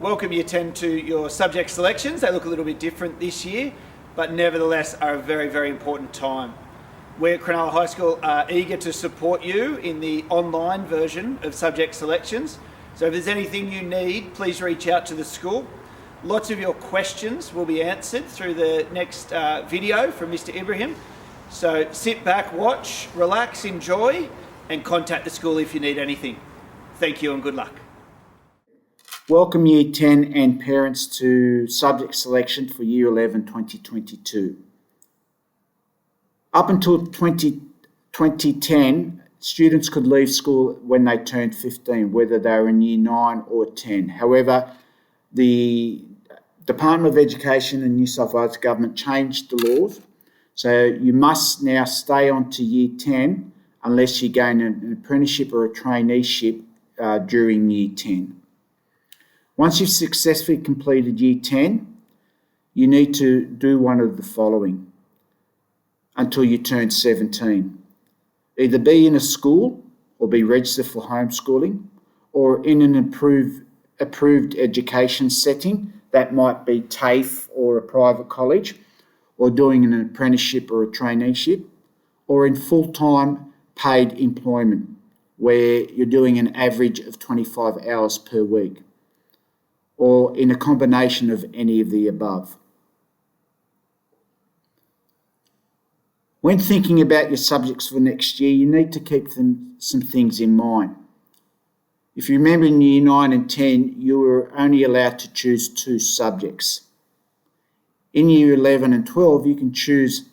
Welcome Year 10 to your subject selections. They look a little bit different this year, but nevertheless are a very, very important time. We at Cronulla High School are eager to support you in the online version of subject selections. So if there's anything you need, please reach out to the school. Lots of your questions will be answered through the next video from Mr. Ibrahim. So sit back, watch, relax, enjoy, and contact the school if you need anything. Thank you and good luck. Welcome Year 10 and parents to subject selection for Year 11 2022. Up until 2010, students could leave school when they turned 15, whether they were in Year 9 or 10. However, the Department of Education and New South Wales Government changed the laws, so you must now stay on to Year 10 unless you gain an apprenticeship or a traineeship during Year 10. Once you've successfully completed Year 10, you need to do one of the following until you turn 17. Either be in a school or be registered for homeschooling, or in an approved education setting, that might be TAFE or a private college, or doing an apprenticeship or a traineeship, or in full-time paid employment where you're doing an average of 25 hours per week, or in a combination of any of the above. When thinking about your subjects for next year, you need to keep some things in mind. If you remember in Year 9 and 10, you were only allowed to choose 2 subjects. In Year 11 and 12, you can choose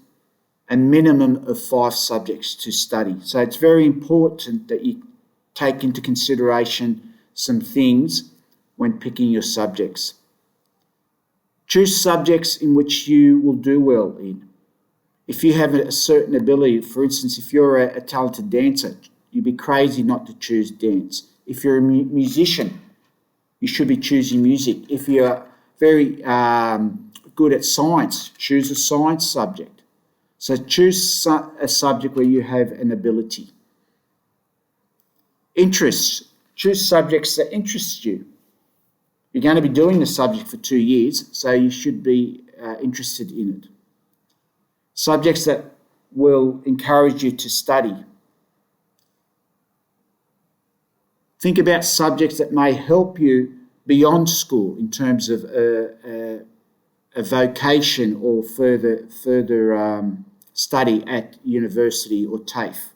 a minimum of 5 subjects to study. So it's very important that you take into consideration some things when picking your subjects. Choose subjects in which you will do well in. If you have a certain ability, for instance, if you're a talented dancer, you'd be crazy not to choose dance. If you're a musician, you should be choosing music. If you're very good at science, choose a science subject. So choose a subject where you have an ability. Interests. Choose subjects that interest you. You're going to be doing the subject for 2 years, so you should be interested in it. Subjects that will encourage you to study. Think about subjects that may help you beyond school in terms of a vocation or further study at university or TAFE.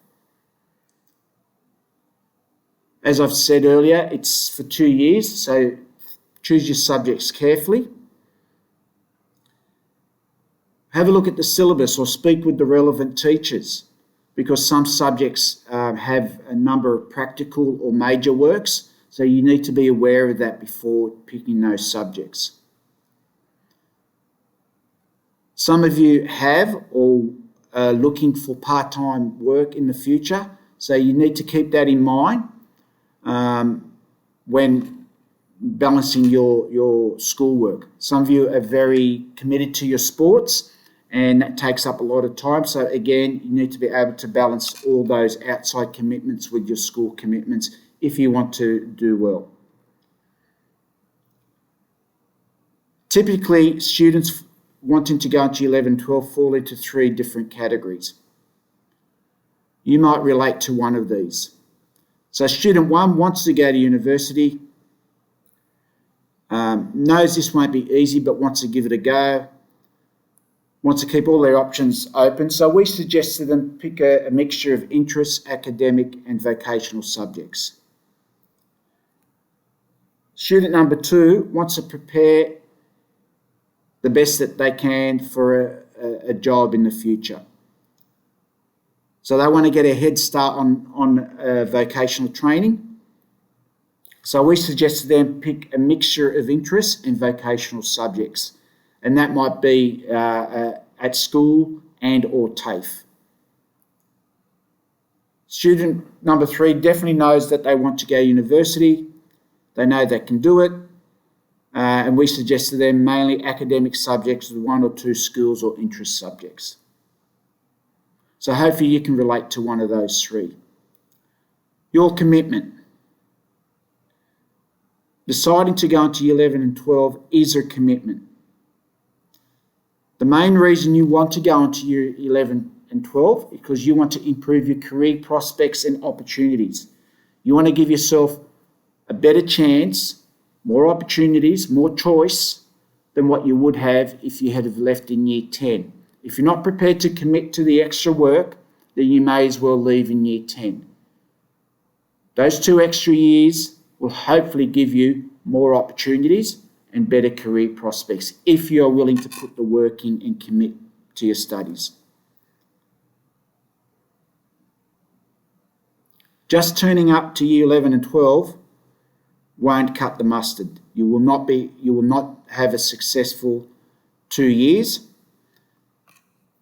As I've said earlier, it's for 2 years, so choose your subjects carefully. Have a look at the syllabus or speak with the relevant teachers, because some subjects have a number of practical or major works, so you need to be aware of that before picking those subjects. Some of you have or are looking for part-time work in the future, so you need to keep that in mind when balancing your schoolwork. Some of you are very committed to your sports, and that takes up a lot of time. So again, you need to be able to balance all those outside commitments with your school commitments if you want to do well. Typically, students wanting to go into 11 and 12 fall into 3 different categories. You might relate to one of these. So student 1 wants to go to university, knows this won't be easy but wants to give it a go, wants to keep all their options open. So we suggest to them pick a mixture of interests, academic and vocational subjects. Student number 2 wants to prepare the best that they can for a job in the future. So they want to get a head start on vocational training. So we suggest to them pick a mixture of interests and vocational subjects, and that might be at school and or TAFE. Student number 3 definitely knows that they want to go to university. They know they can do it, and we suggest to them mainly academic subjects with 1 or 2 skills or interest subjects. So hopefully you can relate to one of those 3. Your commitment. Deciding to go into year 11 and 12 is a commitment. The main reason you want to go into year 11 and 12 is because you want to improve your career prospects and opportunities. You want to give yourself a better chance, more opportunities, more choice than what you would have if you had left in year 10. If you're not prepared to commit to the extra work, then you may as well leave in year 10. Those 2 extra years will hopefully give you more opportunities and better career prospects if you're willing to put the work in and commit to your studies. Just turning up to year 11 and 12 won't cut the mustard. You will not have a successful 2 years.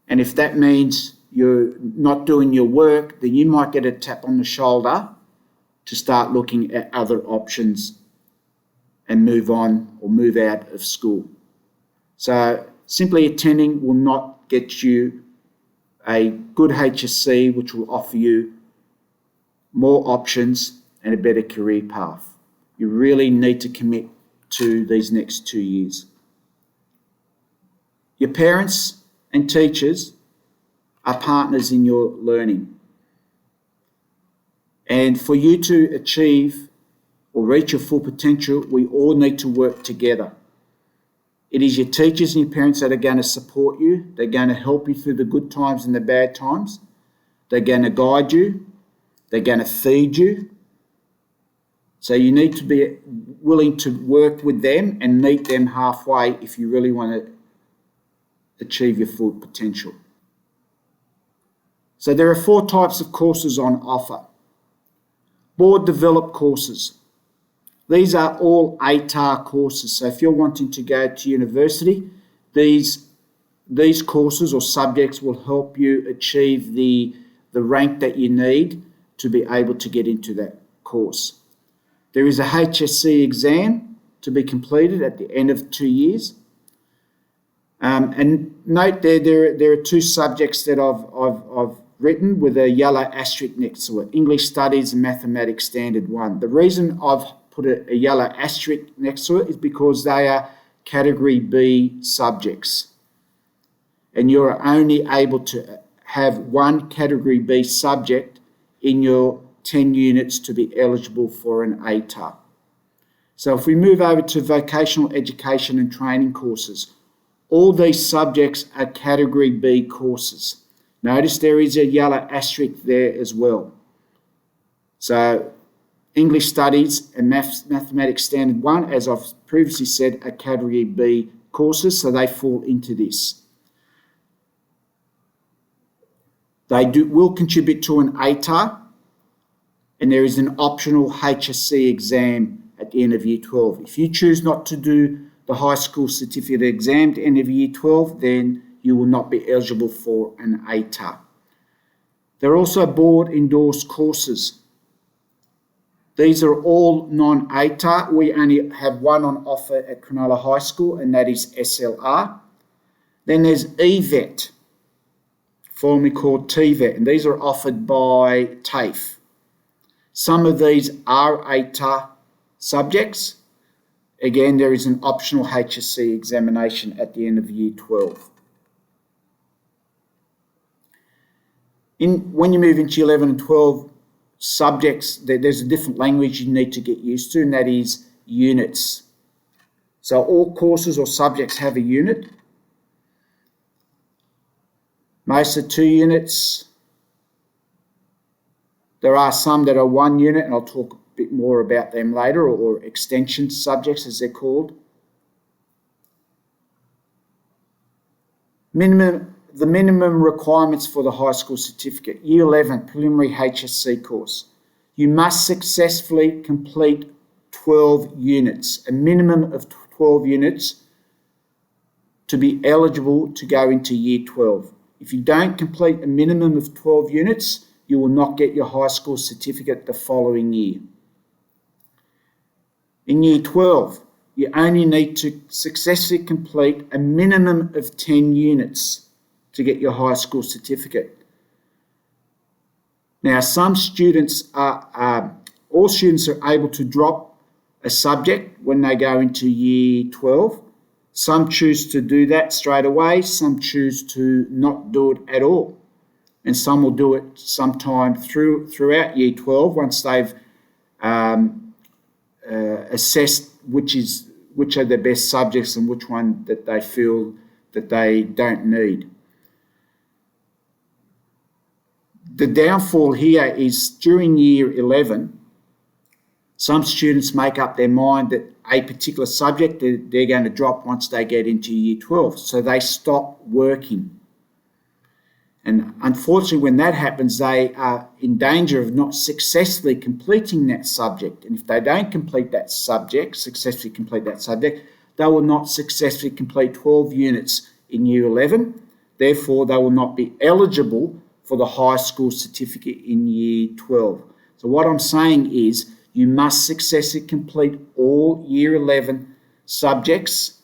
And if that means you're not doing your work, then you might get a tap on the shoulder to start looking at other options and move on or move out of school. So simply attending will not get you a good HSC, which will offer you more options and a better career path. You really need to commit to these next 2 years. Your parents and teachers are partners in your learning. And for you to achieve or reach your full potential, we all need to work together. It is your teachers and your parents that are going to support you. They're going to help you through the good times and the bad times. They're going to guide you. They're going to feed you. So you need to be willing to work with them and meet them halfway if you really want to achieve your full potential. So there are 4 types of courses on offer. Board developed courses. These are all ATAR courses. So if you're wanting to go to university, these courses or subjects will help you achieve the rank that you need to be able to get into that course. There is a HSC exam to be completed at the end of 2 years. And note there are 2 subjects that I've written with a yellow asterisk next to it, English Studies and Mathematics Standard 1. The reason I've put a yellow asterisk next to it is because they are Category B subjects. And you're only able to have 1 Category B subject in your 10 units to be eligible for an ATAR. So if we move over to vocational education and training courses, all these subjects are Category B courses. Notice there is a yellow asterisk there as well. So English Studies and Mathematics Standard 1, as I've previously said, are Category B courses, so they fall into this. They will contribute to an ATAR, and there is an optional HSC exam at the end of Year 12. If you choose not to do the high school certificate exam at the end of Year 12, then you will not be eligible for an ATAR. There are also board endorsed courses. These are all non-ATAR. We only have one on offer at Cronulla High School, and that is SLR. Then there's EVET, formerly called TVET, and these are offered by TAFE. Some of these are ATAR subjects. Again, there is an optional HSC examination at the end of Year 12. When you move into 11 and 12 subjects, there's a different language you need to get used to, and that is units. So all courses or subjects have a unit. Most are 2 units. There are some that are 1 unit, and I'll talk a bit more about them later, or extension subjects as they're called. The minimum requirements for the high school certificate. Year 11 preliminary HSC course. You must successfully complete 12 units, a minimum of 12 units to be eligible to go into Year 12. If you don't complete a minimum of 12 units, you will not get your high school certificate the following year. In Year 12, you only need to successfully complete a minimum of 10 units to get your high school certificate. Now, all students are able to drop a subject when they go into year 12. Some choose to do that straight away, some choose to not do it at all. And some will do it sometime throughout year 12 once they've assessed which are the best subjects and which one that they feel that they don't need. The downfall here is during year 11, some students make up their mind that a particular subject they're going to drop once they get into year 12. So they stop working. And unfortunately, when that happens, they are in danger of not successfully completing that subject. And if they don't successfully complete that subject, they will not successfully complete 12 units in year 11. Therefore, they will not be eligible for the high school certificate in year 12. So what I'm saying is you must successfully complete all year 11 subjects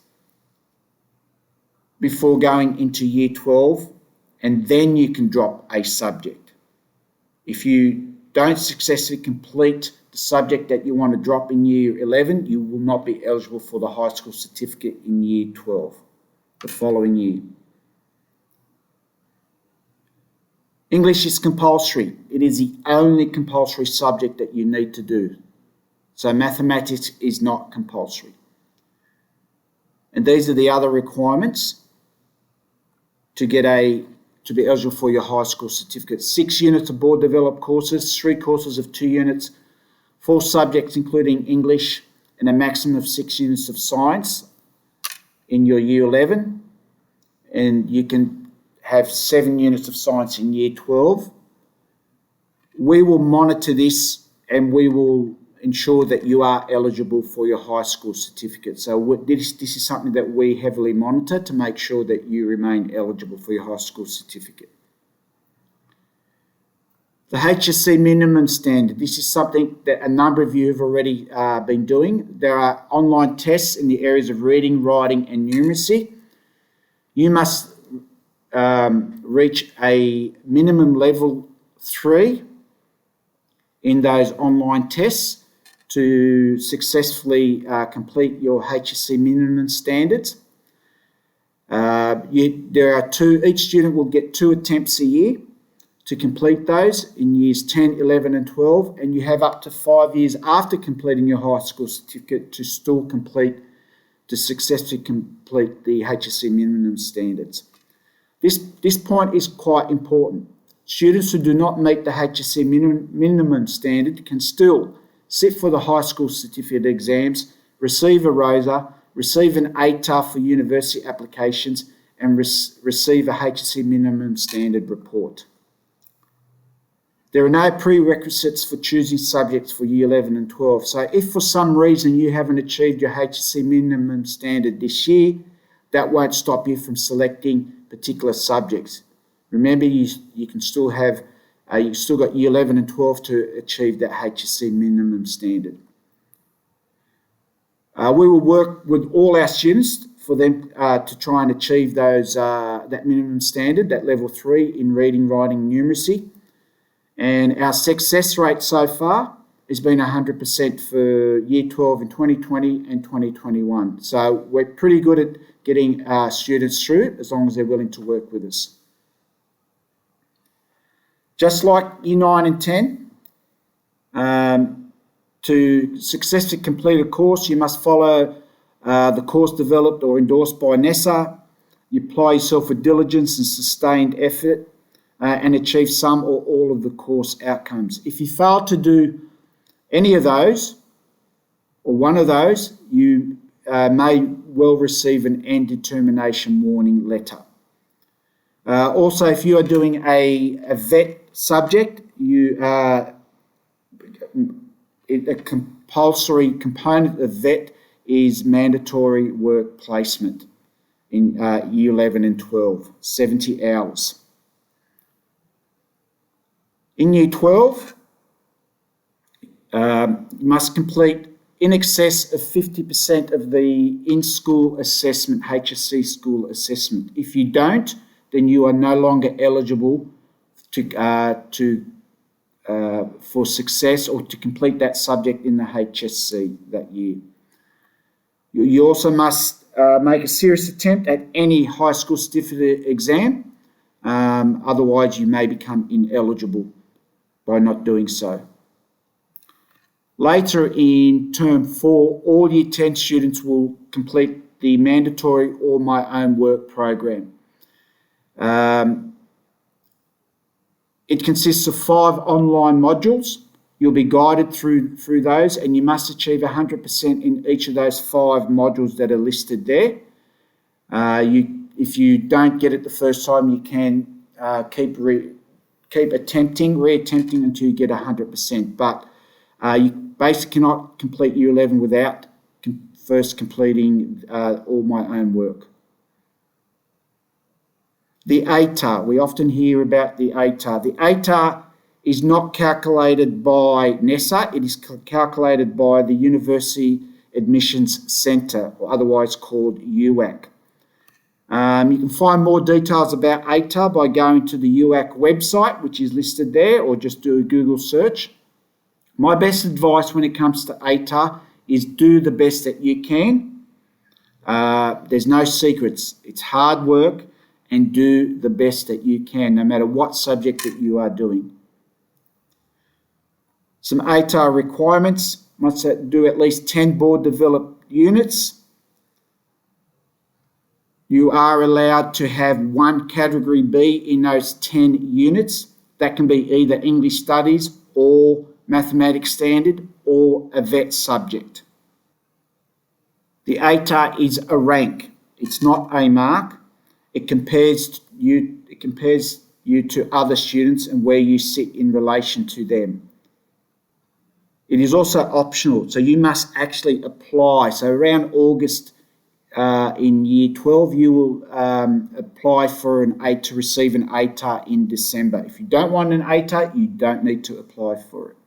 before going into year 12, and then you can drop a subject. If you don't successfully complete the subject that you want to drop in year 11, you will not be eligible for the high school certificate in year 12, the following year. English is compulsory. It is the only compulsory subject that you need to do. So mathematics is not compulsory. And these are the other requirements to be eligible for your high school certificate. 6 units of board developed courses, 3 courses of 2 units, 4 subjects including English, and a maximum of 6 units of science in your year 11. And you can have 7 units of science in year 12. We will monitor this and we will ensure that you are eligible for your high school certificate. So this is something that we heavily monitor to make sure that you remain eligible for your high school certificate. The HSC minimum standard. This is something that a number of you have already been doing. There are online tests in the areas of reading, writing and numeracy. You must reach a minimum level 3 in those online tests to successfully complete your HSC minimum standards. There are 2, each student will get 2 attempts a year to complete those in years 10, 11 and 12, and you have up to 5 years after completing your high school certificate to successfully complete the HSC minimum standards. This point is quite important. Students who do not meet the HSC minimum standard can still sit for the high school certificate exams, receive a ROSA, receive an ATAR for university applications, and receive a HSC minimum standard report. There are no prerequisites for choosing subjects for year 11 and 12. So if for some reason you haven't achieved your HSC minimum standard this year, that won't stop you from selecting particular subjects. Remember, you can still have, you've still got year 11 and 12 to achieve that HSC minimum standard. We will work with all our students for them to try and achieve that minimum standard, that level 3 in reading, writing, and numeracy. And our success rate so far has been 100% for year 12 in 2020 and 2021. So we're pretty good at getting students through it as long as they're willing to work with us. Just like year 9 and 10, to successfully complete a course, you must follow the course developed or endorsed by NESA. You apply yourself with diligence and sustained effort and achieve some or all of the course outcomes. If you fail to do any of those or one of those, you may well receive an end determination warning letter. Also, if you are doing a VET subject, a compulsory component of VET is mandatory work placement in year 11 and 12, 70 hours. In year 12, you must complete in excess of 50% of the in-school assessment, HSC school assessment. If you don't, then you are no longer eligible to for success or to complete that subject in the HSC that year. You also must make a serious attempt at any high school certificate exam, otherwise you may become ineligible by not doing so. Later in Term 4, all Year 10 students will complete the mandatory All My Own Work program. It consists of 5 online modules. You'll be guided through those, and you must achieve 100% in each of those 5 modules that are listed there. If you don't get it the first time, you can keep reattempting until you get 100%. But you basically cannot complete Year 11 without first completing All My Own Work. The ATAR, we often hear about the ATAR. The ATAR is not calculated by NESA, it is calculated by the University Admissions Centre, or otherwise called UAC. You can find more details about ATAR by going to the UAC website, which is listed there, or just do a Google search. My best advice when it comes to ATAR is do the best that you can. There's no secrets. It's hard work, and do the best that you can, no matter what subject that you are doing. Some ATAR requirements: must do at least 10 board-developed units. You are allowed to have 1 Category B in those 10 units. That can be either English Studies or Mathematics Standard or a VET subject. The ATAR is a rank. It's not a mark. It compares you to other students and where you sit in relation to them. It is also optional, so you must actually apply. So around August in Year 12, you will apply for to receive an ATAR in December. If you don't want an ATAR, you don't need to apply for it.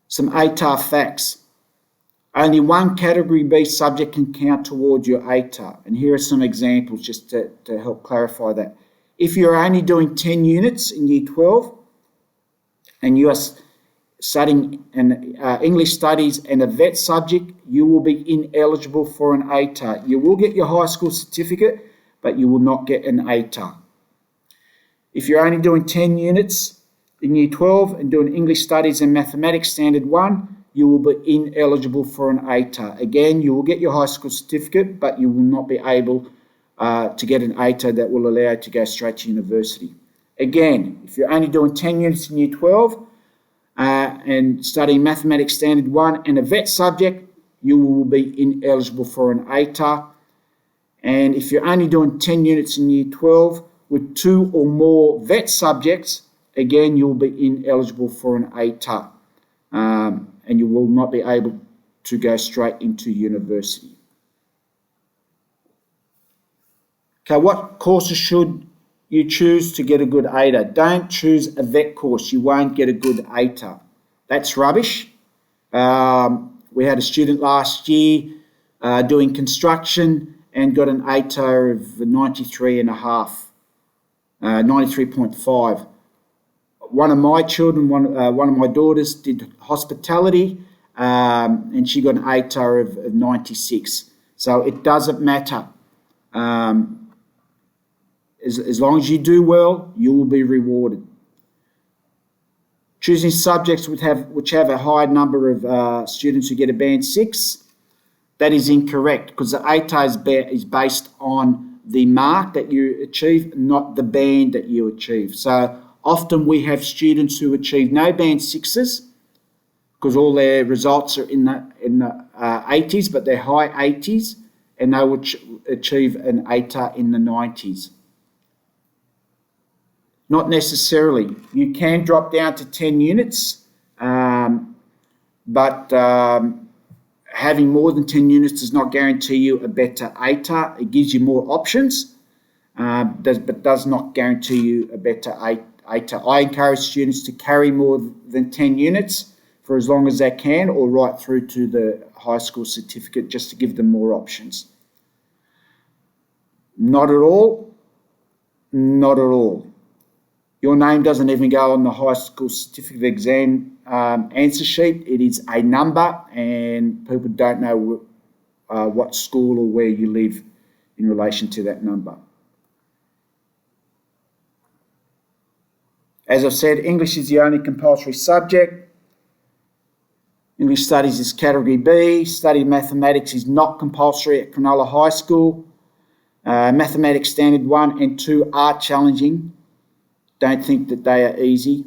Some ATAR facts. Only 1 Category B subject can count towards your ATAR. And here are some examples just to help clarify that. If you're only doing 10 units in Year 12 and you are studying an English Studies and a VET subject, you will be ineligible for an ATAR. You will get your high school certificate, but you will not get an ATAR. If you're only doing 10 units in Year 12 and doing English Studies and Mathematics Standard 1, you will be ineligible for an ATAR. Again, you will get your high school certificate, but you will not be able to get an ATAR that will allow you to go straight to university. Again, if you're only doing 10 units in Year 12 and studying Mathematics Standard 1 and a VET subject, you will be ineligible for an ATAR. And if you're only doing 10 units in Year 12 with 2 or more VET subjects, again, you will be ineligible for an ATAR. And you will not be able to go straight into university. Okay, what courses should you choose to get a good ATAR? Don't choose a VET course. You won't get a good ATAR. That's rubbish. We had a student last year doing construction and got an ATAR of 93.5. One of my children, one of my daughters did hospitality and she got an ATAR of 96. So it doesn't matter. As long as you do well, you will be rewarded. Choosing subjects which have a high number of students who get a band 6, that is incorrect because the ATAR is based on the mark that you achieve, not the band that you achieve. So often we have students who achieve no band 6s because all their results are in the 80s, but they're high 80s, and they will achieve an ATAR in the 90s. Not necessarily. You can drop down to 10 units, but having more than 10 units does not guarantee you a better ATAR. It gives you more options, but does not guarantee you a better ATAR. I encourage students to carry more than 10 units for as long as they can, or right through to the high school certificate, just to give them more options. Not at all. Not at all. Your name doesn't even go on the high school certificate exam answer sheet. It is a number, and people don't know what school or where you live in relation to that number. As I've said, English is the only compulsory subject. English Studies is Category B. Study of Mathematics is not compulsory at Cronulla High School. Mathematics Standard 1 and 2 are challenging. Don't think that they are easy.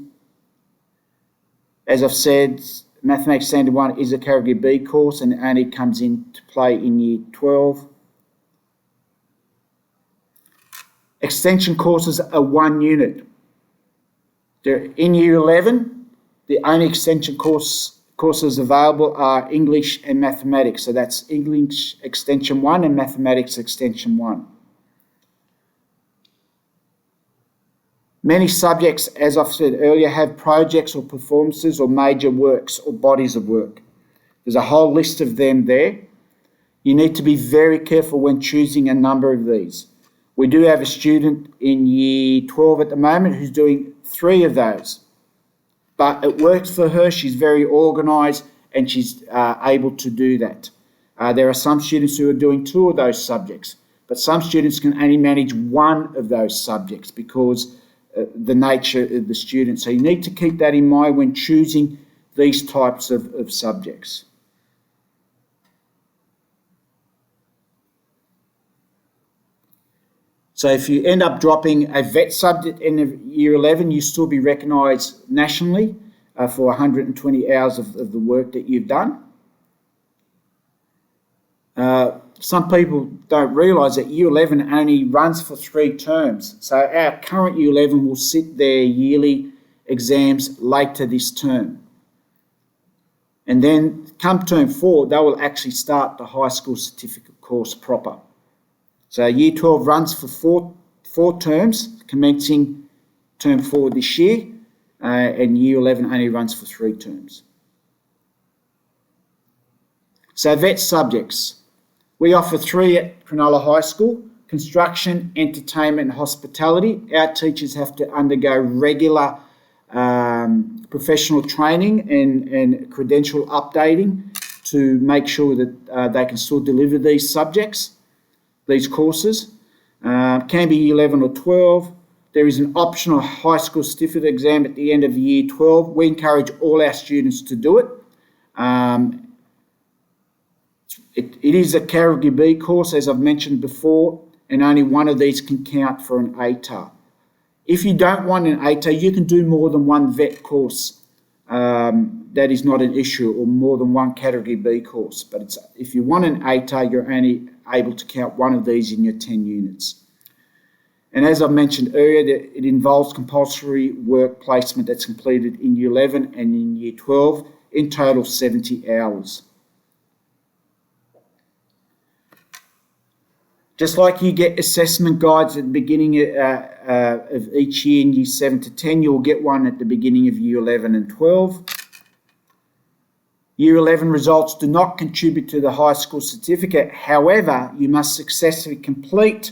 As I've said, Mathematics Standard 1 is a Category B course and it only comes into play in Year 12. Extension courses are 1 unit. They're in Year 11, the only extension courses available are English and Mathematics. So that's English Extension 1 and Mathematics Extension 1. Many subjects, as I've said earlier, have projects or performances or major works or bodies of work. There's a whole list of them there. You need to be very careful when choosing a number of these. We do have a student in Year 12 at the moment who's doing 3 of those. But it works for her. She's very organised and she's able to do that. There are some students who are doing 2 of those subjects, but some students can only manage 1 of those subjects because the nature of the student. So you need to keep that in mind when choosing these types of subjects. So if you end up dropping a VET subject in Year 11, you still be recognised nationally for 120 hours of the work that you've done. Some people don't realise that Year 11 only runs for 3 terms. So our current Year 11 will sit their yearly exams later this term. And then come term 4, they will actually start the high school certificate course proper. So Year 12 runs for four terms, commencing term 4 this year, and Year 11 only runs for 3 terms. So VET subjects. We offer 3 at Cronulla High School: construction, entertainment and hospitality. Our teachers have to undergo regular professional training and credential updating to make sure that they can still deliver these subjects, these courses. Can be Year 11 or 12. There is an optional high school certificate exam at the end of Year 12. We encourage all our students to do it. It is a Category B course, as I've mentioned before, and only one of these can count for an ATAR. If you don't want an ATAR, you can do more than one VET course. That is not an issue, or more than one Category B course. But if you want an ATAR, you're only able to count one of these in your 10 units. And as I mentioned earlier, it involves compulsory work placement that's completed in Year 11 and in Year 12, in total 70 hours. Just like you get assessment guides at the beginning of each year in Year 7 to 10, you'll get one at the beginning of Year 11 and 12. Year 11 results do not contribute to the high school certificate. However, you must successfully complete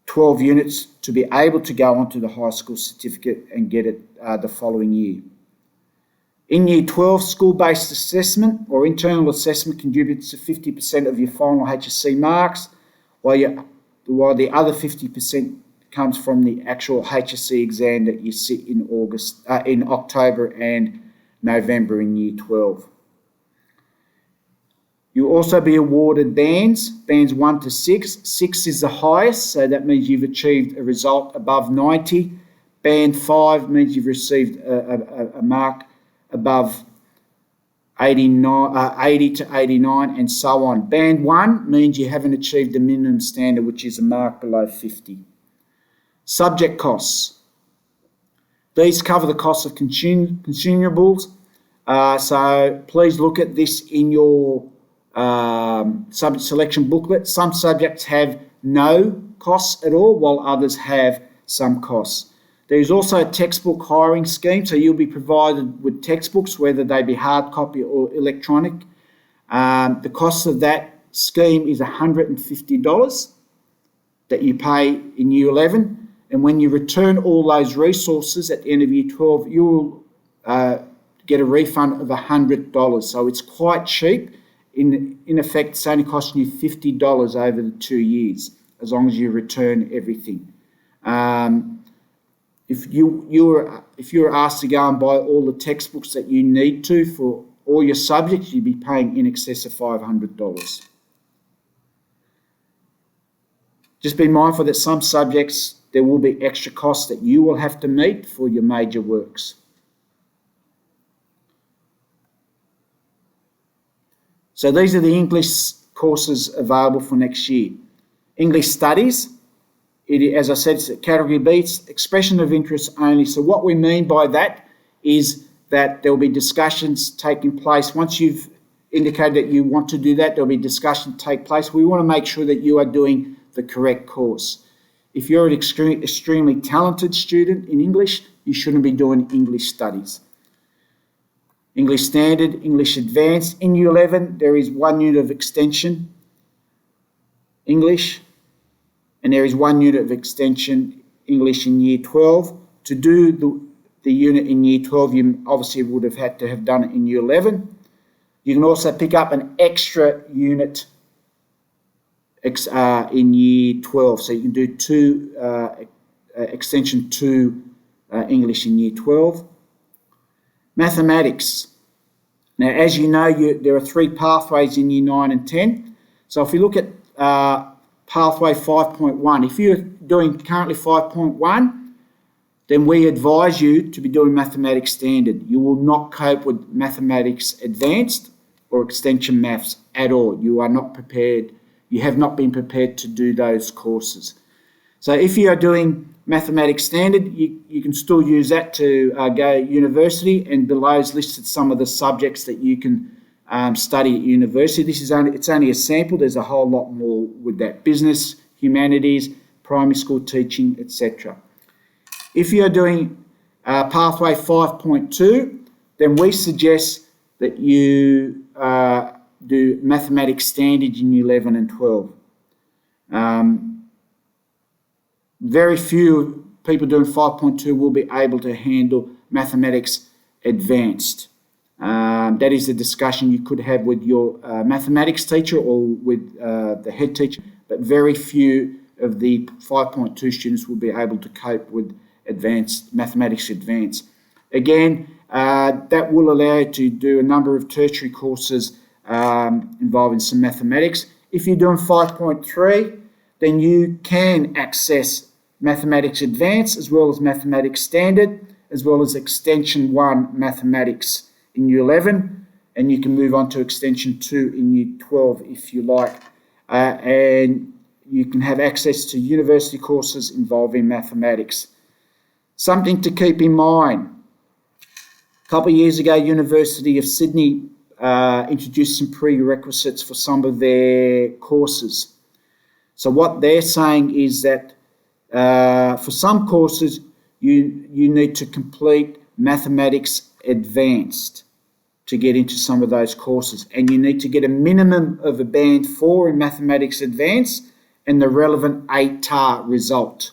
12 units to be able to go on to the high school certificate and get it the following year. In Year 12, school-based assessment or internal assessment contributes to 50% of your final HSC marks, while the other 50% comes from the actual HSC exam that you sit in October and November in Year 12. You'll also be awarded bands 1 to 6. 6 is the highest, so that means you've achieved a result above 90. Band 5 means you've received a mark above 80 to 89, and so on. Band 1 means you haven't achieved the minimum standard, which is a mark below 50. Subject costs. These cover the cost of consumables. So please look at this in your subject selection booklet. Some subjects have no costs at all, while others have some costs. There's also a textbook hiring scheme, so you'll be provided with textbooks, whether they be hard copy or electronic. The cost of that scheme is $150 that you pay in Year 11, And when you return all those resources at the end of year 12, you will get a refund of $100. So it's quite cheap. In effect, it's only costing you $50 over the 2 years, as long as you return everything. If you were asked to go and buy all the textbooks that you need to for all your subjects, you'd be paying in excess of $500. Just be mindful that some subjects, there will be extra costs that you will have to meet for your major works. So these are the English courses available for next year. English Studies, as I said, it's category B, it's expression of interest only. So what we mean by that is that there will be discussions taking place. Once you've indicated that you want to do that, there will be discussion take place. We want to make sure that you are doing the correct course. If you're an extremely talented student in English, you shouldn't be doing English Studies. English Standard, English Advanced. In Year 11, there is 1 unit of extension English, and there is 1 unit of extension English in Year 12. To do the unit in Year 12, you obviously would have had to have done it in Year 11. You can also pick up an extra unit in Year 12. So you can do extension 2 English in Year 12. Mathematics. Now, as you know, there are 3 pathways in Year 9 and 10. So if you look at pathway 5.1, if you're doing currently 5.1, then we advise you to be doing Mathematics Standard. You will not cope with Mathematics Advanced or Extension Maths at all. You are not prepared. You have not been prepared to do those courses. So if you are doing Mathematics Standard, you can still use that to go university, and below is listed some of the subjects that you can study at university. It's only a sample. There's a whole lot more with that. Business, humanities, primary school teaching, etc. If you're doing pathway 5.2, then we suggest that you do Mathematics Standard in Year 11 and 12. Very few people doing 5.2 will be able to handle Mathematics Advanced. That is a discussion you could have with your mathematics teacher or with the head teacher, but very few of the 5.2 students will be able to cope with Mathematics Advanced. Again, that will allow you to do a number of tertiary courses involving some mathematics. If you're doing 5.3, then you can access Mathematics Advanced as well as Mathematics Standard, as well as Extension 1 Mathematics in Year 11, and you can move on to Extension 2 in Year 12 if you like. And you can have access to university courses involving mathematics. Something to keep in mind. A couple of years ago, University of Sydney introduced some prerequisites for some of their courses. So what they're saying is that for some courses, you need to complete Mathematics Advanced to get into some of those courses, and you need to get a minimum of a band 4 in Mathematics Advanced and the relevant ATAR result.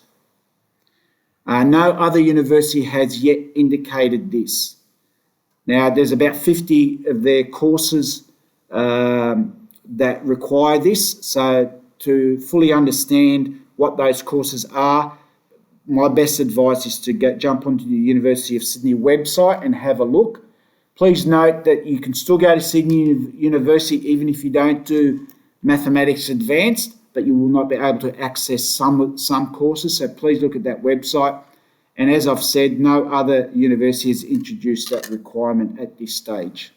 No other university has yet indicated this. Now, there's about 50 of their courses that require this, so to fully understand what those courses are, my best advice is to jump onto the University of Sydney website and have a look. Please note that you can still go to Sydney University even if you don't do Mathematics Advanced, but you will not be able to access some courses, so please look at that website. And as I've said, no other university has introduced that requirement at this stage.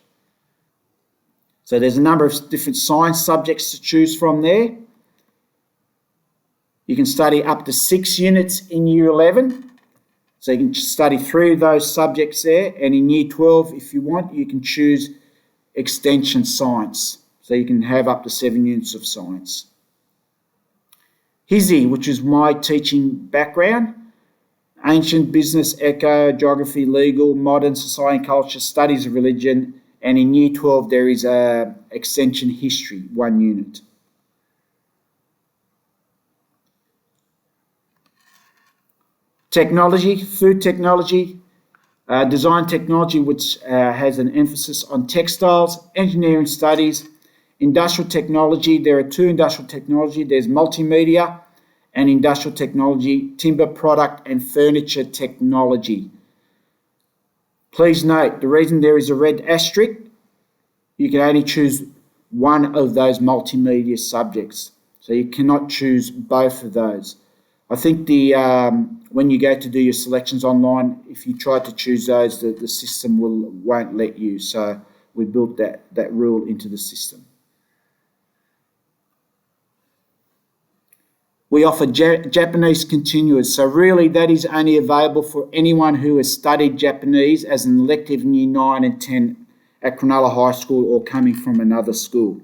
So there's a number of different science subjects to choose from there. You can study up to 6 units in Year 11. So you can study 3 of those subjects there. And in Year 12, if you want, you can choose Extension Science. So you can have up to 7 units of science. HISI, which is my teaching background, Ancient Business, Eco, Geography, Legal, Modern Society and Culture, Studies of Religion. And in Year 12, there is Extension History, 1 unit. Technology, food technology, design technology, which has an emphasis on textiles, engineering studies, industrial technology. There are two industrial technology. There's multimedia and industrial technology, timber product and furniture technology. Please note, the reason there is a red asterisk, you can only choose one of those multimedia subjects. So you cannot choose both of those. I think when you go to do your selections online, if you try to choose those, the system won't let you. So we built that rule into the system. We offer Japanese continuous. So really that is only available for anyone who has studied Japanese as an elective in Year 9 and 10 at Cronulla High School or coming from another school.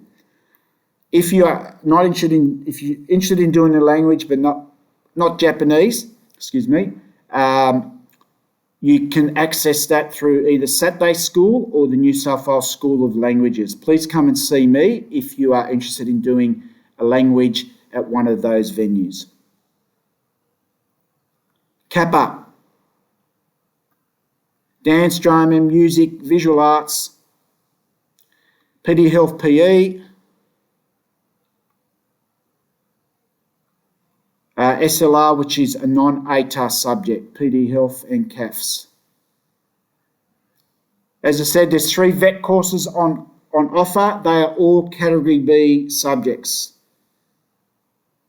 If you are not if you're interested in doing the language but not Japanese, you can access that through either Saturday School or the New South Wales School of Languages. Please come and see me if you are interested in doing a language at one of those venues. Kappa, dance, drama, music, visual arts, PD Health PE, SLR, which is a non-ATAR subject, PD Health and CAFS. As I said, there's 3 vet courses on offer. They are all Category B subjects.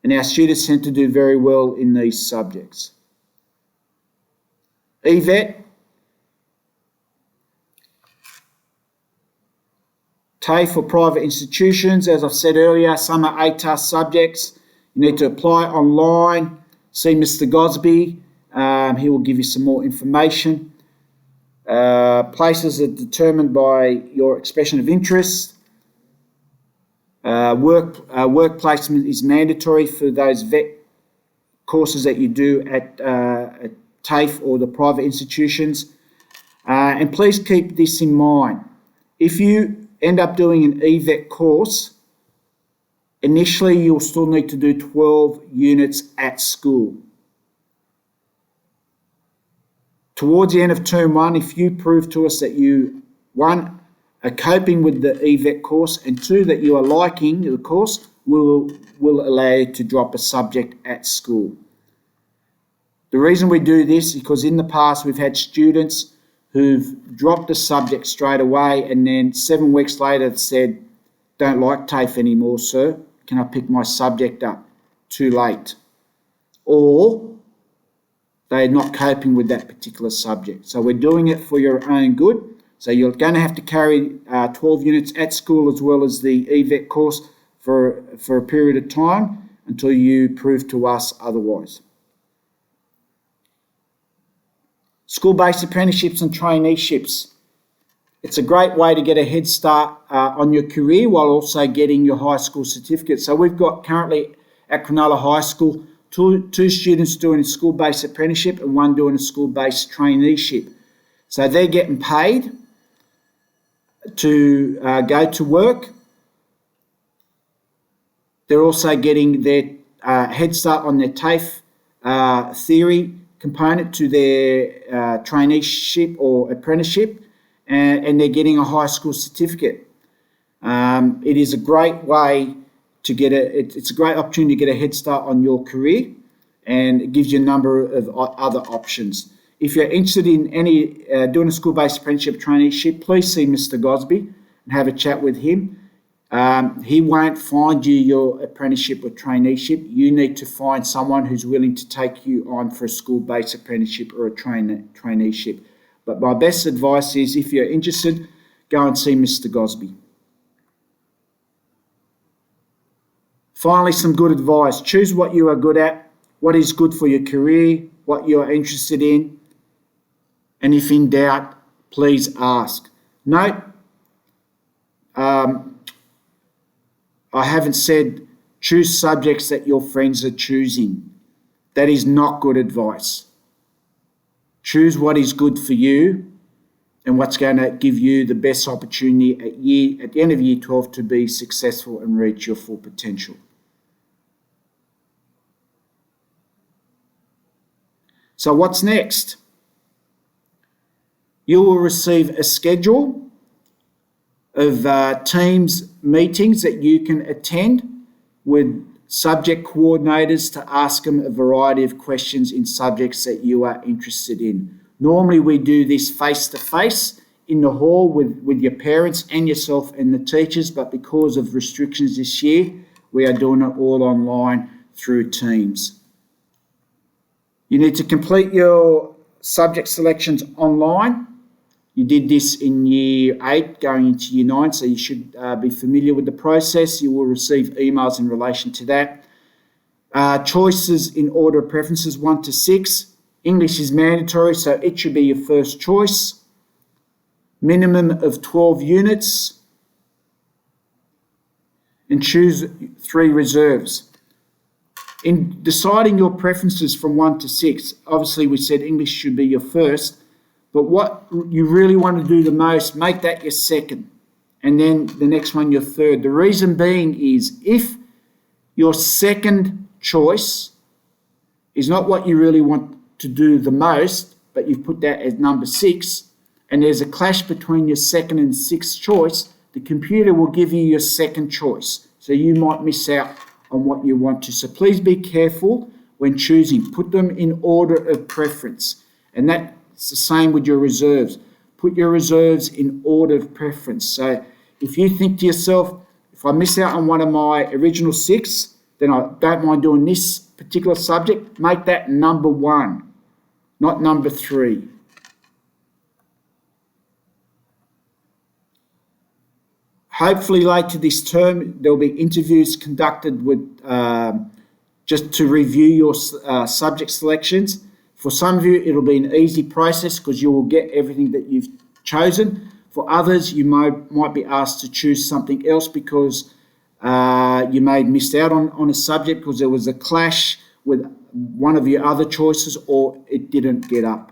And our students tend to do very well in these subjects. EVET, TAFE for private institutions. As I've said earlier, some are ATAR subjects. You need to apply online. See Mr. Gosby. He will give you some more information. Places are determined by your expression of interest. Work placement is mandatory for those vet courses that you do at TAFE or the private institutions. And please keep this in mind. If you end up doing an EVET course, initially you'll still need to do 12 units at school. Towards the end of term 1, if you prove to us that you, 1, are coping with the EVET course, and 2, that you are liking the course, will allow you to drop a subject at school. The reason we do this is because in the past we've had students who've dropped the subject straight away and then 7 weeks later said, "Don't like TAFE anymore, sir. Can I pick my subject up?" Too late. Or they're not coping with that particular subject. So we're doing it for your own good. So you're going to have to carry 12 units at school as well as the EVET course for a period of time until you prove to us otherwise. School-based apprenticeships and traineeships. It's a great way to get a head start on your career while also getting your high school certificate. So we've got currently at Cronulla High School two students doing a school-based apprenticeship and 1 doing a school-based traineeship. So they're getting paid to go to work. They're also getting their head start on their TAFE theory component to their traineeship or apprenticeship, and they're getting a high school certificate. It is a great way to get it's a great opportunity to get a head start on your career, and it gives you a number of other options. If you're interested in doing a school-based apprenticeship traineeship, please see Mr. Gosby and have a chat with him. He won't find you your apprenticeship or traineeship. You need to find someone who's willing to take you on for a school-based apprenticeship or a traineeship. But my best advice is, if you're interested, go and see Mr. Gosby. Finally, some good advice. Choose what you are good at, what is good for your career, what you are interested in, and if in doubt, please ask. Note, I haven't said choose subjects that your friends are choosing. That is not good advice. Choose what is good for you and what's going to give you the best opportunity at the end of Year 12 to be successful and reach your full potential. So So what's next? You will receive a schedule of Teams meetings that you can attend with subject coordinators to ask them a variety of questions in subjects that you are interested in. Normally we do this face-to-face in the hall with your parents and yourself and the teachers, but because of restrictions this year, we are doing it all online through Teams. You need to complete your subject selections online. You did this in Year 8 going into Year 9, so you should be familiar with the process. You will receive emails in relation to that. Choices in order of preferences 1 to 6. English is mandatory, so it should be your first choice. Minimum of 12 units. And choose 3 reserves. In deciding your preferences from 1 to 6, obviously we said English should be your first, but what you really want to do the most, make that your second, and then the next one your third. The reason being is if your second choice is not what you really want to do the most, but you've put that as number 6, and there's a clash between your second and sixth choice, the computer will give you your second choice. So you might miss out on what you want to. So please be careful when choosing. Put them in order of preference. And that's the same with your reserves. Put your reserves in order of preference. So if you think to yourself, if I miss out on one of my original 6, then I don't mind doing this particular subject, make that number 1, not number 3. Hopefully later this term, there'll be interviews conducted with just to review your subject selections. For some of you, it'll be an easy process because you will get everything that you've chosen. For others, you might be asked to choose something else because you may have missed out on a subject because there was a clash with one of your other choices or it didn't get up.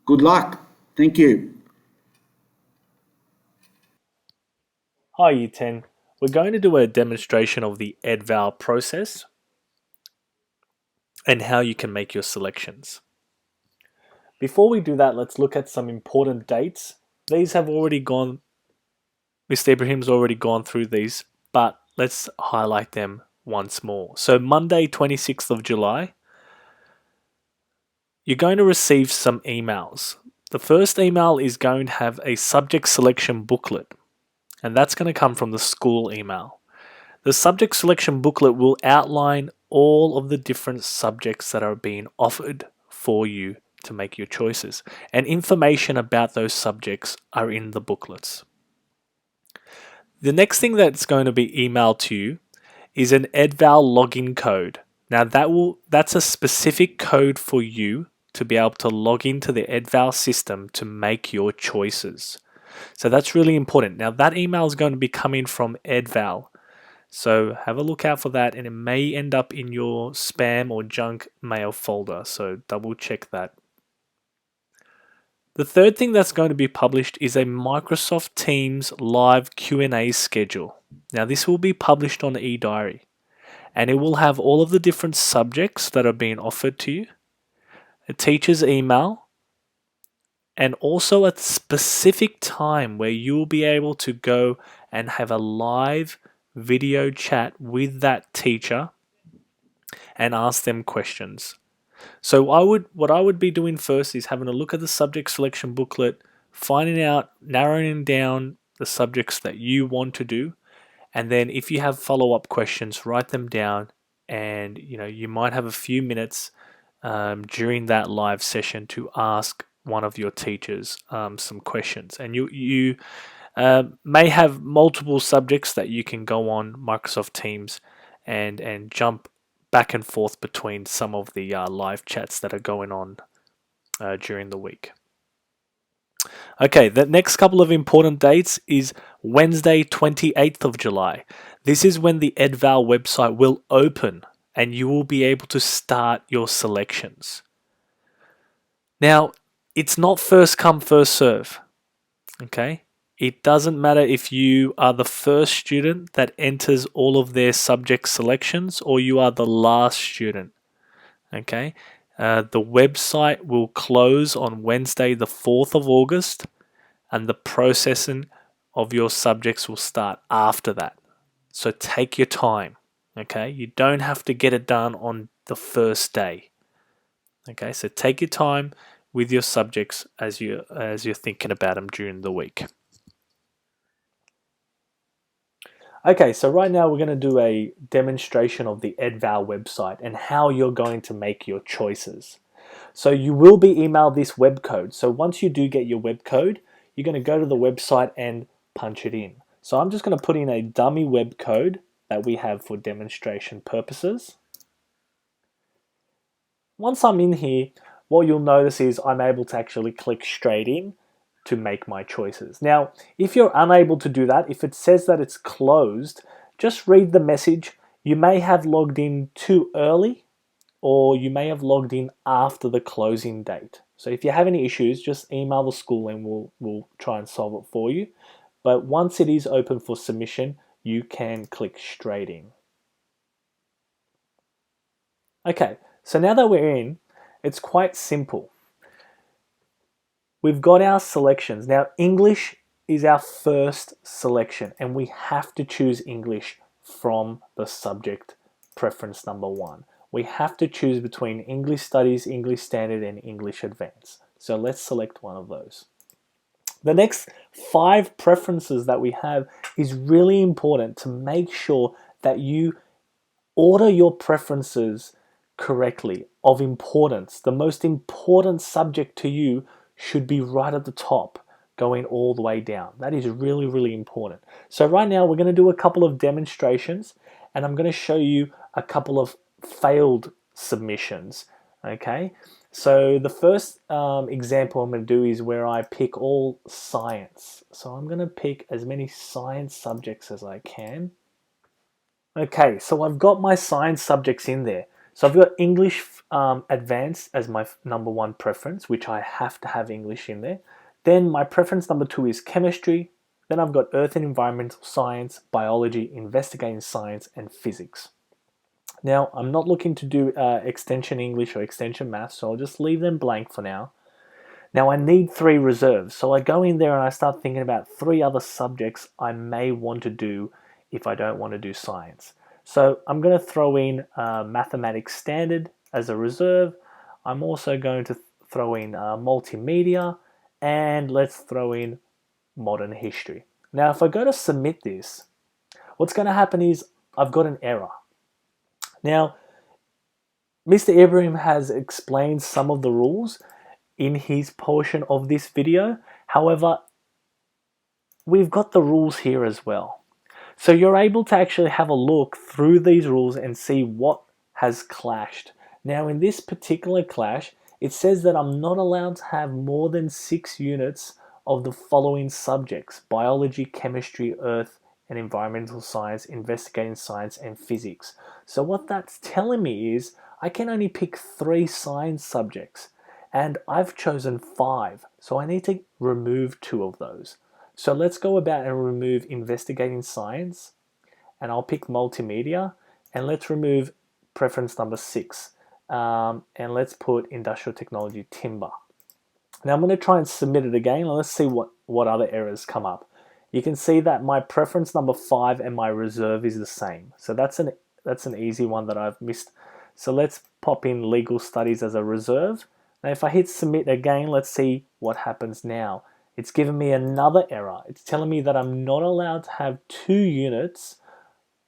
Good luck. Thank you. Hi Year 10. We're going to do a demonstration of the EdVal process and how you can make your selections. Before we do that, let's look at some important dates. These have already gone, Mr. Ibrahim's already gone through these, but let's highlight them once more. So Monday, 26th of July, you're going to receive some emails. The first email is going to have a subject selection booklet, and that's going to come from the school email. The subject selection booklet will outline all of the different subjects that are being offered for you to make your choices, and information about those subjects are in the booklets. The next thing that's going to be emailed to you is an EdVal login code. Now that's a specific code for you to be able to log into the EdVal system to make your choices. So that's really important. Now that email is going to be coming from EdVal. So have a look out for that, and it may end up in your spam or junk mail folder. So double check that. The third thing that's going to be published is a Microsoft Teams live Q&A schedule. Now this will be published on Ediary, and it will have all of the different subjects that are being offered to you, a teacher's email, and also a specific time where you will be able to go and have a live video chat with that teacher and ask them questions. So what I would be doing first is having a look at the subject selection booklet, finding out, narrowing down the subjects that you want to do, and then if you have follow-up questions, write them down, and you might have a few minutes during that live session to ask one of your teachers some questions. And you may have multiple subjects that you can go on Microsoft Teams and jump back and forth between some of the live chats that are going on during the week. Okay, the next couple of important dates is Wednesday, 28th of July. This is when the EdVal website will open and you will be able to start your selections. Now, it's not first come, first serve. Okay? It doesn't matter if you are the first student that enters all of their subject selections or you are the last student. Okay, the website will close on Wednesday, the 4th of August, and the processing of your subjects will start after that. So take your time. Okay, you don't have to get it done on the first day. Okay, so take your time with your subjects as you're thinking about them during the week. Okay, so right now we're going to do a demonstration of the EdVal website and how you're going to make your choices. So you will be emailed this web code. So once you do get your web code, you're going to go to the website and punch it in. So I'm just going to put in a dummy web code that we have for demonstration purposes. Once I'm in here, what you'll notice is I'm able to actually click straight in to make my choices. Now, if you're unable to do that, if it says that it's closed, just read the message. You may have logged in too early, or you may have logged in after the closing date. So if you have any issues, just email the school and we'll try and solve it for you. But once it is open for submission, you can click straight in. Okay, so now that we're in, it's quite simple. We've got our selections. Now, English is our first selection, and we have to choose English from the subject preference number 1. We have to choose between English Studies, English Standard, and English Advanced. So let's select one of those. The next 5 preferences that we have is really important to make sure that you order your preferences correctly of importance. The most important subject to you should be right at the top, going all the way down. That is really, really important. So right now we're going to do a couple of demonstrations and I'm going to show you a couple of failed submissions. Okay, so the first example I'm going to do is where I pick all science. So I'm going to pick as many science subjects as I can. Okay, so I've got my science subjects in there. So I've got English Advanced as my number 1 preference, which I have to have English in there. Then my preference number 2 is chemistry. Then I've got earth and environmental science, biology, investigating science, and physics. Now, I'm not looking to do extension English or extension maths, so I'll just leave them blank for now. Now, I need 3 reserves, so I go in there and I start thinking about 3 other subjects I may want to do if I don't want to do science. So I'm going to throw in Mathematics Standard as a reserve. I'm also going to throw in Multimedia, and let's throw in Modern History. Now, if I go to submit this, what's going to happen is I've got an error. Now, Mr. Ibrahim has explained some of the rules in his portion of this video. However, we've got the rules here as well. So you're able to actually have a look through these rules and see what has clashed. Now in this particular clash, it says that I'm not allowed to have more than 6 units of the following subjects: biology, chemistry, earth and environmental science, investigating science, and physics. So what that's telling me is I can only pick 3 science subjects, and I've chosen 5, so I need to remove 2 of those. So let's go about and remove investigating science, and I'll pick multimedia, and let's remove preference number 6, and let's put industrial technology timber. Now I'm going to try and submit it again, and let's see what other errors come up. You can see that my preference number 5 and my reserve is the same. So that's an easy one that I've missed. So let's pop in legal studies as a reserve. Now if I hit submit again, let's see what happens now. It's given me another error. It's telling me that I'm not allowed to have 2 units.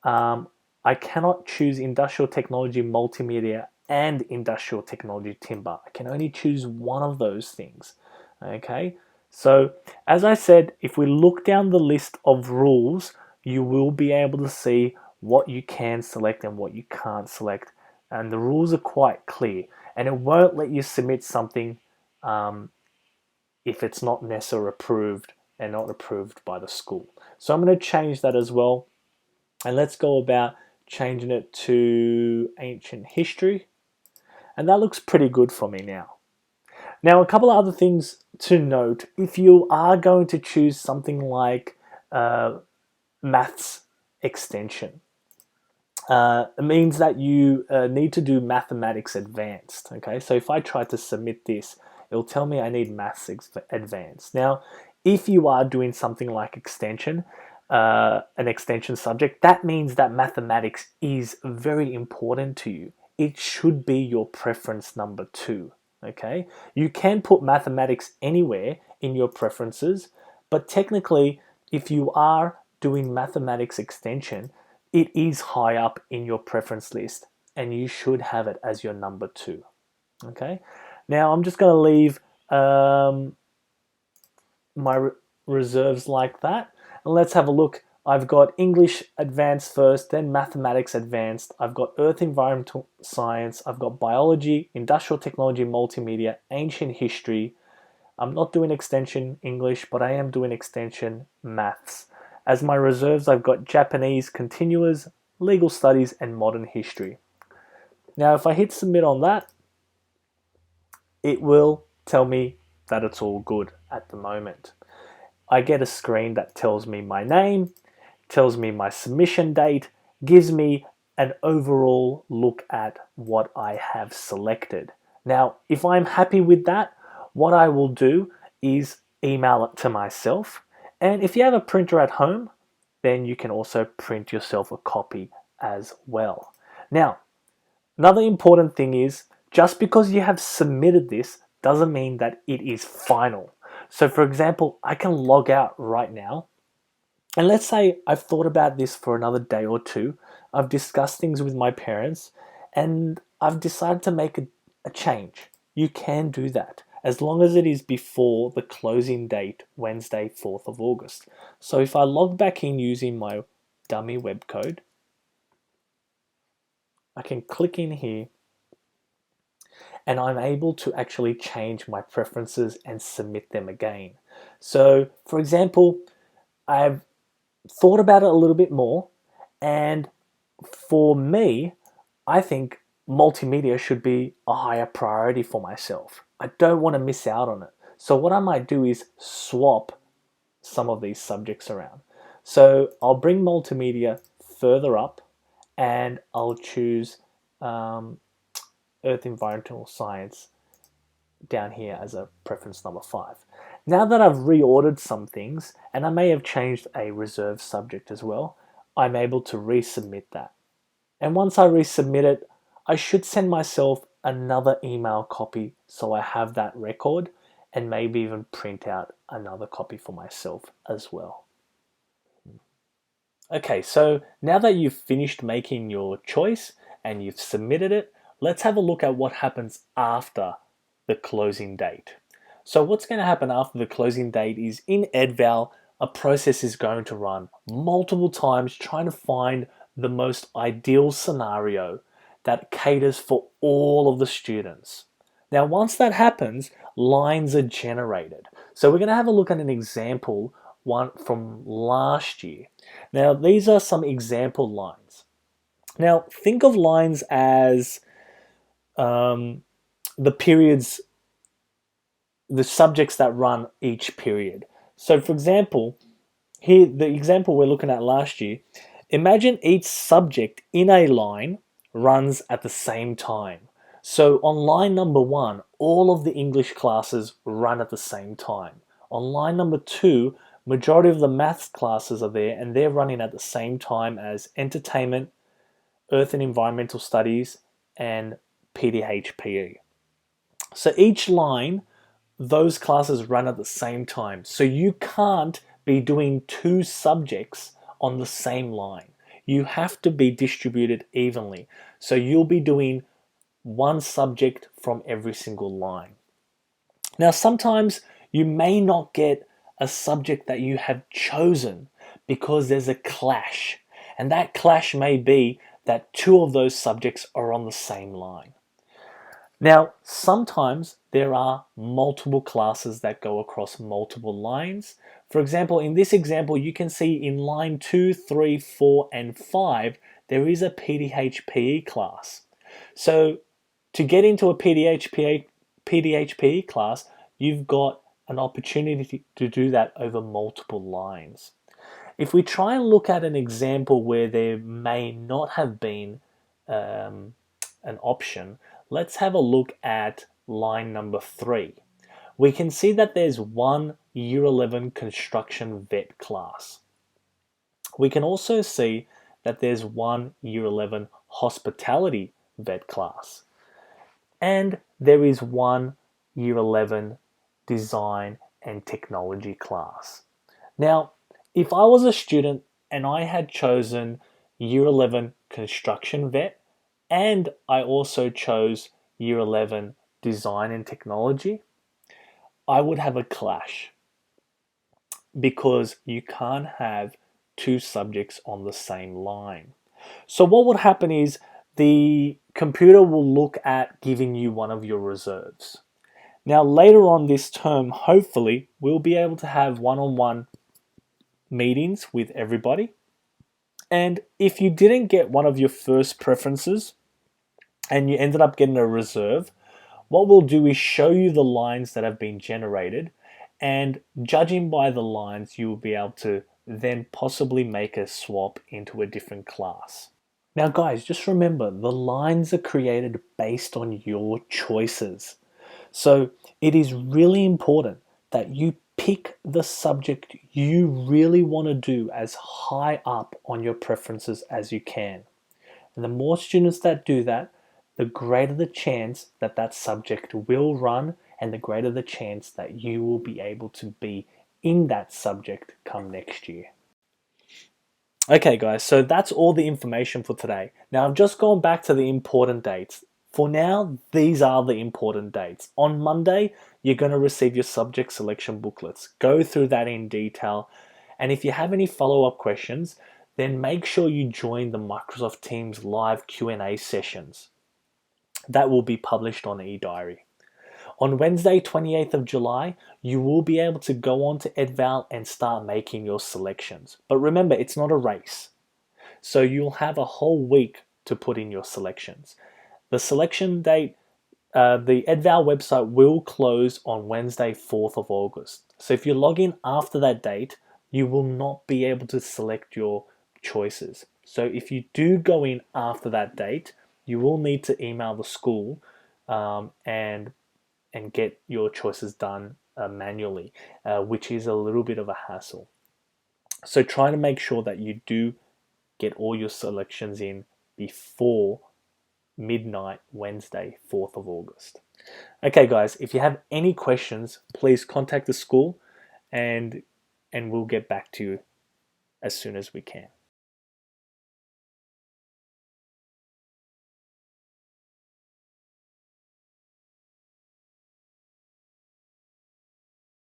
I cannot choose industrial technology multimedia and industrial technology timber. I can only choose one of those things. Okay, so as I said, if we look down the list of rules, you will be able to see what you can select and what you can't select. And the rules are quite clear, and it won't let you submit something if it's not NESA approved and not approved by the school. So I'm going to change that as well, and let's go about changing it to ancient history, and that looks pretty good for me now. Now, a couple of other things to note. If you are going to choose something like maths extension, it means that you need to do mathematics advanced. Okay, so if I try to submit this, it'll tell me I need maths advanced. Now, if you are doing something like extension, an extension subject, that means that mathematics is very important to you. It should be your preference number 2. Okay, you can put mathematics anywhere in your preferences, but technically, if you are doing mathematics extension, it is high up in your preference list and you should have it as your number 2. Okay, now I'm just going to leave my reserves like that, and let's have a look. I've got English advanced first, then mathematics advanced. I've got earth environmental science. I've got biology, industrial technology, multimedia, ancient history. I'm not doing extension English, but I am doing extension maths. As my reserves, I've got Japanese, continuous, legal studies, and modern history. Now, if I hit submit on that, it will tell me that it's all good at the moment. I get a screen that tells me my name, tells me my submission date, gives me an overall look at what I have selected. Now, if I'm happy with that, what I will do is email it to myself. And if you have a printer at home, then you can also print yourself a copy as well. Now, another important thing is, just because you have submitted this doesn't mean that it is final. So for example, I can log out right now, and let's say I've thought about this for another day or two. I've discussed things with my parents, and I've decided to make a change. You can do that, as long as it is before the closing date, Wednesday, 4th of August. So if I log back in using my dummy web code, I can click in here, and I'm able to actually change my preferences and submit them again. So for example, I've thought about it a little bit more, and for me, I think multimedia should be a higher priority for myself. I don't want to miss out on it. So what I might do is swap some of these subjects around. So I'll bring multimedia further up, and I'll choose Earth Environmental Science down here as a preference number 5. Now that I've reordered some things, and I may have changed a reserve subject as well, I'm able to resubmit that. And once I resubmit it, I should send myself another email copy so I have that record, and maybe even print out another copy for myself as well. Okay, so now that you've finished making your choice and you've submitted it, let's have a look at what happens after the closing date. So what's going to happen after the closing date is, in EdVal, a process is going to run multiple times trying to find the most ideal scenario that caters for all of the students. Now, once that happens, lines are generated. So we're going to have a look at an example, one from last year. Now, these are some example lines. Now, think of lines as the periods, the subjects that run each period. So for example, here, the example we're looking at last year, imagine each subject in a line runs at the same time. So on line number 1, all of the English classes run at the same time. On line number 2, majority of the maths classes are there, and they're running at the same time as entertainment, earth and environmental studies, and PDHPE. So each line, those classes run at the same time. So you can't be doing 2 subjects on the same line. You have to be distributed evenly. So you'll be doing 1 subject from every single line. Now, sometimes you may not get a subject that you have chosen because there's a clash. And that clash may be that 2 of those subjects are on the same line. Now, sometimes there are multiple classes that go across multiple lines. For example, in this example, you can see in line 2, 3, 4, and 5, there is a PDHPE class. So to get into a PDHPE PDHPE class, you've got an opportunity to do that over multiple lines. If we try and look at an example where there may not have been an option, let's have a look at line number 3. We can see that there's one Year 11 construction vet class. We can also see that there's one Year 11 hospitality vet class. And there is one Year 11 design and technology class. Now, if I was a student and I had chosen Year 11 construction vet and I also chose Year 11 design and technology, I would have a clash because you can't have two subjects on the same line. So what would happen is the computer will look at giving you one of your reserves. Now later on this term, hopefully, we'll be able to have one-on-one meetings with everybody. And if you didn't get one of your first preferences and you ended up getting a reserve, what we'll do is show you the lines that have been generated, and judging by the lines, you will be able to then possibly make a swap into a different class. Now guys, just remember, the lines are created based on your choices. So it is really important that you pick the subject you really want to do as high up on your preferences as you can. And the more students that do that, the greater the chance that that subject will run, and the greater the chance that you will be able to be in that subject come next year. Okay guys, so that's all the information for today. Now I've just gone back to the important dates. For now, these are the important dates. On Monday, you're going to receive your subject selection booklets. Go through that in detail. And if you have any follow-up questions, then make sure you join the Microsoft Teams live Q&A sessions. That will be published on Ediary. On Wednesday, 28th of July, you will be able to go on to EdVal and start making your selections. But remember, it's not a race. So you'll have a whole week to put in your selections. The selection date, the EdVal website will close on Wednesday, 4th of August. So if you log in after that date, you will not be able to select your choices. So if you do go in after that date, you will need to email the school and get your choices done manually, which is a little bit of a hassle. So try to make sure that you do get all your selections in before midnight Wednesday, 4th of August. Okay guys, if you have any questions, please contact the school and we'll get back to you as soon as we can.